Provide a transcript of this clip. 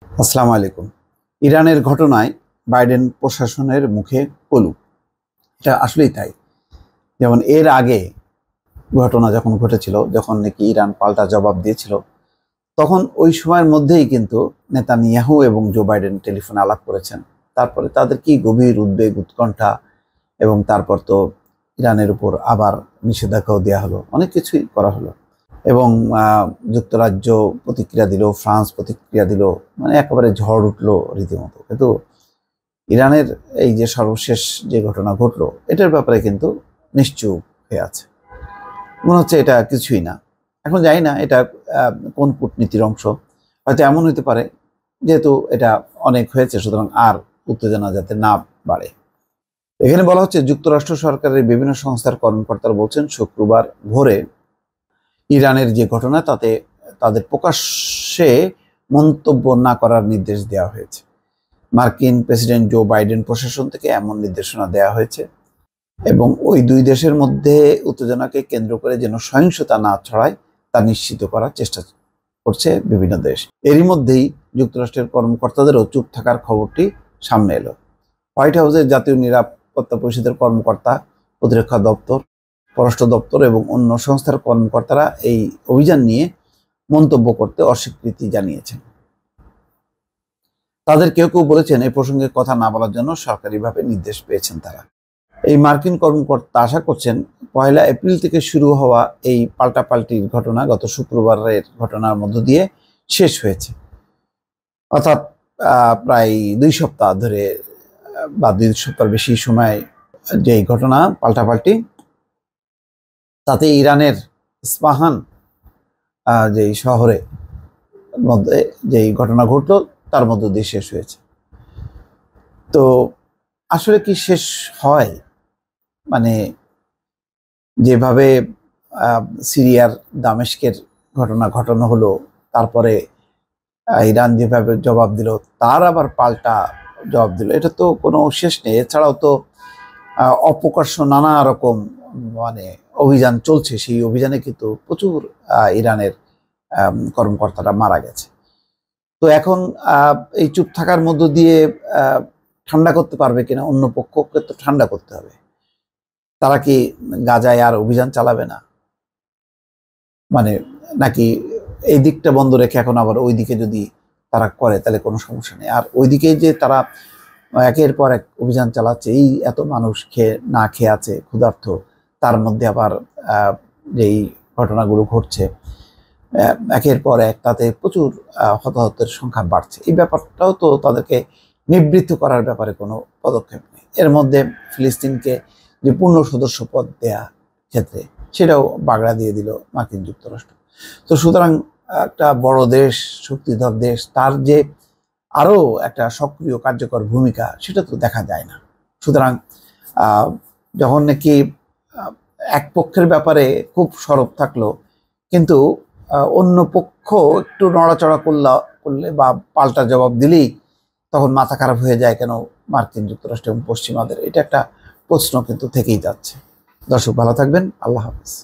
আসসালামু আলাইকুম। ইরানের ঘটনায় বাইডেন প্রশাসনের মুখে কলু। এটা আসলেই তাই। যেমন এর আগে ঘটনা যখন ঘটেছিল, যখন নাকি ইরান পাল্টা জবাব দিয়েছিল, তখন ওই সময়ের মধ্যেই কিন্তু নেতানিয়াহু এবং জো বাইডেন টেলিফোনে আলাপ করেছেন। তারপরে তাদের কি গভীর উদ্বেগ, উৎকণ্ঠা, এবং তারপর তো ইরানের উপর আবার নিষেধাজ্ঞাও দেওয়া হলো, অনেক কিছুই করা হলো। এবং যুক্তরাজ্য প্রতিক্রিয়া দিল, ফ্রান্স প্রতিক্রিয়া দিল, মানে একেবারে ঝড় উঠলো রীতিমতো। কিন্তু ইরানের এই যে সর্বশেষ যে ঘটনা ঘটলো, এটার ব্যাপারে কিন্তু নিশ্চুপ হয়ে আছে, মনে হচ্ছে এটা কিছুই না। এখন জানি না এটা কোন কূটনীতির অংশ। হয়তো এমন হতে পারে, যেহেতু এটা অনেক হয়েছে, সুতরাং আর উত্তেজনা যাতে না বাড়ে। এখানে বলা হচ্ছে, যুক্তরাষ্ট্র সরকারের বিভিন্ন সংস্থার কর্মকর্তারা বলছেন শুক্রবার ভোরে ইরানের যে ঘটনা, তাতে তাদের প্রকাশ্যে মন্তব্য না করার নির্দেশ দেওয়া হয়েছে। মার্কিন প্রেসিডেন্ট জো বাইডেন প্রশাসন থেকে এমন নির্দেশনা দেওয়া হয়েছে, এবং ওই দুই দেশের মধ্যে উত্তেজনাকে কেন্দ্র করে যেন সহিংসতা না ছড়ায় তা নিশ্চিত করার চেষ্টা করছে বিভিন্ন দেশ। এরই মধ্যেই যুক্তরাষ্ট্রের কর্মকর্তাদেরও চুপ থাকার খবরটি সামনে এলো। হোয়াইট হাউসের জাতীয় নিরাপত্তা পরিষদের কর্মকর্তা, প্রতিরক্ষা দপ্তর, পররাষ্ট্র দপ্তর এবং অন্য সংস্থার কর্মকর্তারা এই অভিযান নিয়ে মন্তব্য করতে অস্বীকৃতি জানিয়েছেন। তাদের কেউ কেউ বলেছেন, এই প্রসঙ্গে কথা না বলার জন্য সরকারিভাবে নির্দেশ পেয়েছেন তারা। এই মার্কিন কর্মকর্তা আশা করছেন, 1 এপ্রিল থেকে শুরু হওয়া এই পাল্টাপাল্টির ঘটনা গত শুক্রবারের ঘটনার মধ্য দিয়ে শেষ হয়েছে। অর্থাৎ প্রায় 2 সপ্তাহ ধরে বা 2 সপ্তাহ বেশি সময় যে ঘটনা পাল্টাপাল্টি, তাতে ইরানের ইস্পাহান যেই শহরে মধ্যে যেই ঘটনা ঘটলো, তার মধ্য দিয়ে শেষ হয়েছে। তো আসলে কি শেষ হয়? মানে যেভাবে সিরিয়ার দামেস্কের ঘটনা ঘটানো হলো, তারপরে ইরান যেভাবে জবাব দিল, তার আবার পাল্টা জবাব দিল, এটা তো কোনো শেষ নেই। এছাড়াও তো অপ্রকাশ্য নানা রকম মানে অভিযান চলছে। সেই অভিযানে কিন্তু প্রচুর ইরানের কর্মকর্তারা মারা গেছে। তো এখন এই চুপ থাকার মধ্য দিয়ে ঠান্ডা করতে পারবে কিনা? অন্য পক্ষকে তো ঠান্ডা করতে হবে। তারা কি গাজায় আর অভিযান চালাবে না? মানে নাকি এই দিকটা বন্ধ রেখে এখন আবার ওই দিকে যদি তারা করে, তাহলে কোনো সমস্যা নেই। আর ওইদিকে যে তারা একের পর এক অভিযান চালাচ্ছে, এই এত মানুষ না খেয়ে আছে, ক্ষুধার্ত, তার মধ্যে আবার যেই ঘটনাগুলো ঘটছে একের পর এক, তাতে প্রচুর হতাহতের সংখ্যা বাড়ছে। এই ব্যাপারটাও তো তাদেরকে নিবৃত্ত করার ব্যাপারে কোনো পদক্ষেপ নেই। এর মধ্যে ফিলিস্তিনকে যে পূর্ণ সদস্য পদ দেয়া ক্ষেত্রে, সেটাও বাগড়া দিয়ে দিল মার্কিন যুক্তরাষ্ট্র। তো সুতরাং একটা বড় দেশ, শক্তিধর দেশ, তার যে আরও একটা সক্রিয় কার্যকর ভূমিকা, সেটা তো দেখা যায় না। সুতরাং যখন নাকি এক পক্ষের ব্যাপারে খুব সরব থাকলো, কিন্তু অন্য পক্ষ একটু নড়াচড়া করলে বা পাল্টা জবাব দিলেই তখন মাথা খারাপ হয়ে যায় কেন মার্কিন যুক্তরাষ্ট্র এবং পশ্চিমাদের? এটা একটা প্রশ্ন কিন্তু থেকেই যাচ্ছে। দর্শক, ভালো থাকবেন। আল্লাহ হাফেজ।